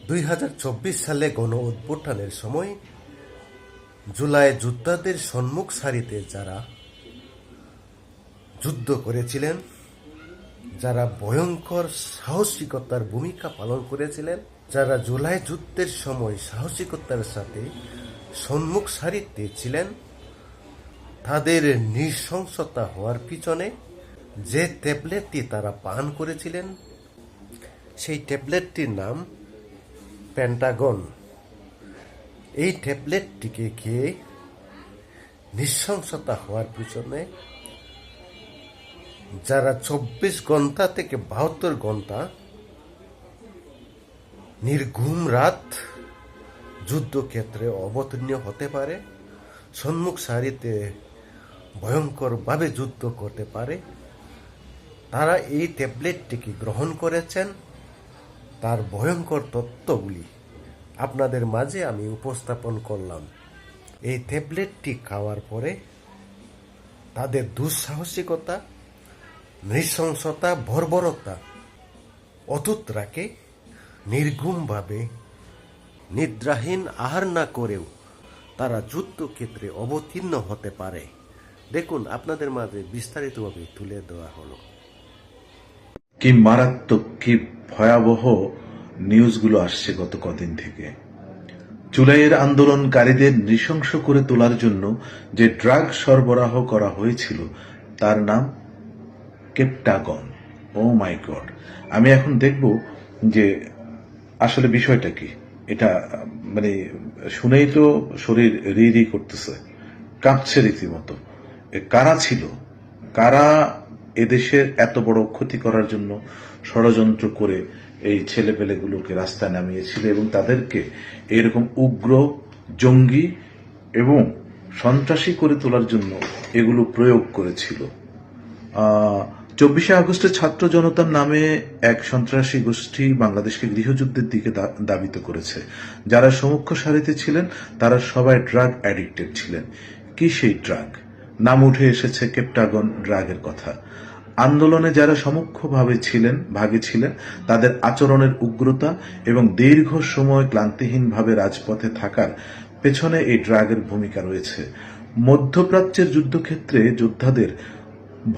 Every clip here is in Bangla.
2024 সালে গণ অভ্যুত্থানের সময় জুলাই যোদ্ধাদের সম্মুখ সারিতে যারা যুদ্ধ করেছিলেন, যারা ভয়ঙ্কর সাহসিকতার ভূমিকা পালন করেছিলেন, যারা জুলাই যুদ্ধের সময় সাহসিকতার সাথে সম্মুখ সারিতে ছিলেন, তাদের নৃশংসতা হওয়ার পিছনে যে ট্যাবলেটটি তারা পান করেছিলেন, সেই ট্যাবলেটটির নাম পেন্টাগন। এই ট্যাবলেটটিকে খেয়ে নৃশংসতা হওয়ার পিছনে যারা 24 ঘন্টা থেকে 72 ঘন্টা নির্ঘুম রাত যুদ্ধক্ষেত্রে অবতীর্ণ হতে পারে, সম্মুখ সারিতে ভয়ঙ্করভাবে যুদ্ধ করতে পারে, তারা এই ট্যাবলেটটিকে গ্রহণ করেছেন। তার ভয়ঙ্কর তত্ত্বগুলি আপনাদের মাঝে আমি উপস্থাপন করলাম। এই ট্যাবলেটটি খাওয়ার পরে তাদের দুঃসাহসিকতা, নৃশংসতা, বর্বরতা অটুট রাখে। নির্ঘুমভাবে নিদ্রাহীন আহার না করেও তারা যুদ্ধক্ষেত্রে অবতীর্ণ হতে পারে। দেখুন, আপনাদের মাঝে বিস্তারিতভাবে তুলে দেওয়া হলো। কি মারাত্মক, কি ভয়াবহ নিউজগুলো আসছে গত কদিন থেকে। জুলাইয়ের আন্দোলনকারীদের নৃশংস করে তোলার জন্য যে ড্রাগ সরবরাহ করা হয়েছিল তার নাম কেপটাগন। ও মাই গড! আমি এখন দেখব যে আসলে বিষয়টা কি। এটা মানে শুনেই তো শরীর রি রি করতেছে, কাঁপছে রীতিমতো। কারা ছিল, কারা এদেশের এত বড় ক্ষতি করার জন্য ষড়যন্ত্র করে এই ছেলেপেলেগুলোকে রাস্তায় নামিয়েছিল এবং তাদেরকে এরকম উগ্র, জঙ্গি এবং সন্ত্রাসী করে তোলার জন্য এগুলো প্রয়োগ করেছিল। 24শে আগস্টে ছাত্র জনতার নামে এক সন্ত্রাসী গোষ্ঠী বাংলাদেশকে গৃহযুদ্ধের দিকে দাবিত করেছে। যারা সম্মুখ সারিতে ছিলেন তারা সবাই ড্রাগ অ্যাডিক্টেড ছিলেন। কি সেই ড্রাগ? নাম উঠে এসেছে কেপটাগন ড্রাগের কথা। আন্দোলনে যারা সমুখভাবে ভাগে ছিলেন তাদের আচরণের উগ্রতা এবং দীর্ঘ সময় ক্লান্তিহীনভাবে রাজপথে থাকার পেছনে এই ড্রাগের ভূমিকা রয়েছে। মধ্যপ্রাচ্যের যুদ্ধক্ষেত্রে যোদ্ধাদের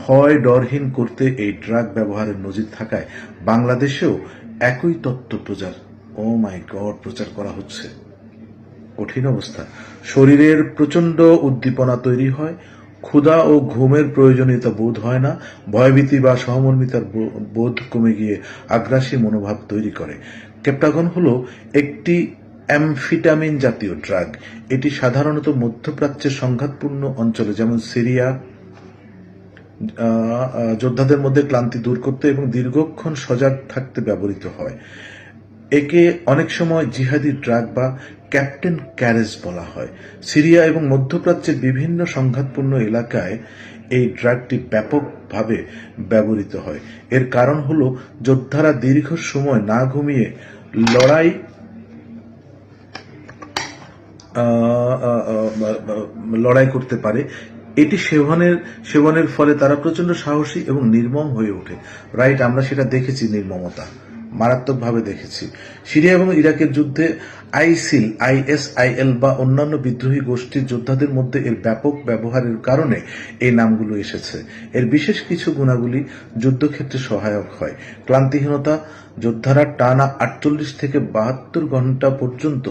ভয় ডরহীন করতে এই ড্রাগ ব্যবহারের নজির থাকায় বাংলাদেশেও একই তত্ত্ব প্রচার করা হচ্ছে। কঠিন অবস্থা। শরীরের প্রচন্ড উদ্দীপনা তৈরি হয়, ক্ষুধা ও ঘুমের প্রয়োজনীয়তা বোধ হয় না, ভয়ভীতি বা সহমর্মিতার বোধ কমে গিয়ে আগ্রাসী মনোভাব তৈরি করে। কেপটাগন হলো একটি অ্যামফিটামিন জাতীয় ড্রাগ। এটি সাধারণত মধ্যপ্রাচ্যের সংঘাতপূর্ণ অঞ্চলে যেমন সিরিয়া যোদ্ধাদের মধ্যে ক্লান্তি দূর করতে এবং দীর্ঘক্ষণ সজাগ থাকতে ব্যবহৃত হয়। একে অনেক সময় জিহাদি ড্রাগ বা ক্যাপ্টেন ক্যারেজ বলা হয়। সিরিয়া এবং মধ্যপ্রাচ্যের বিভিন্ন সংঘাতপূর্ণ এলাকায় এই ড্রাগটি ব্যাপকভাবে ব্যবহৃত হয়। এর কারণ হল যোদ্ধারা দীর্ঘ সময় না ঘুমিয়ে লড়াই করতে পারে। এটি সেবনের ফলে তারা প্রচন্ড সাহসী এবং নির্মম হয়ে ওঠে। রাইট, আমরা সেটা দেখেছি, নির্মমতা মারাত্মকভাবে দেখেছি। সিরিয়া এবং ইরাকের যুদ্ধে ISIL বা অন্যান্য বিদ্রোহী গোষ্ঠীর যোদ্ধাদের মধ্যে এর ব্যাপক ব্যবহারের কারণে এই নামগুলো এসেছে। এর বিশেষ কিছু গুণাবলী যুদ্ধক্ষেত্রে সহায়ক হয়। ক্লান্তিহীনতা, যোদ্ধারা টানা 48 থেকে 72 ঘন্টা পর্যন্ত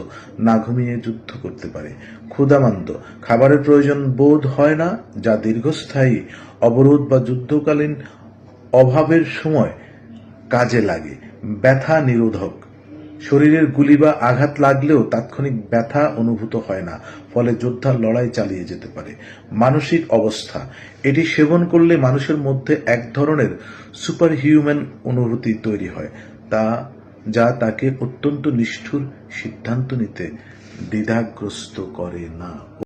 না ঘুমিয়ে যুদ্ধ করতে পারে। ক্ষুধামান্দ, খাবারের প্রয়োজন বোধ হয় না, যা দীর্ঘস্থায়ী অবরোধ বা যুদ্ধকালীন অভাবের সময় কাজে লাগে। ব্যথা নিরোধক, শরীরের গুলি বা আঘাত লাগলেও তাৎক্ষণিক ব্যথা অনুভূত হয় না, ফলে যোদ্ধা লড়াই চালিয়ে যেতে পারে। মানসিক অবস্থা, এটি সেবন করলে মানুষের মধ্যে এক ধরনের সুপারহিউম্যান অনুভূতি তৈরি হয়, যা তাকে অত্যন্ত নিষ্ঠুর সিদ্ধান্ত নিতে দ্বিধাগ্রস্ত করে না।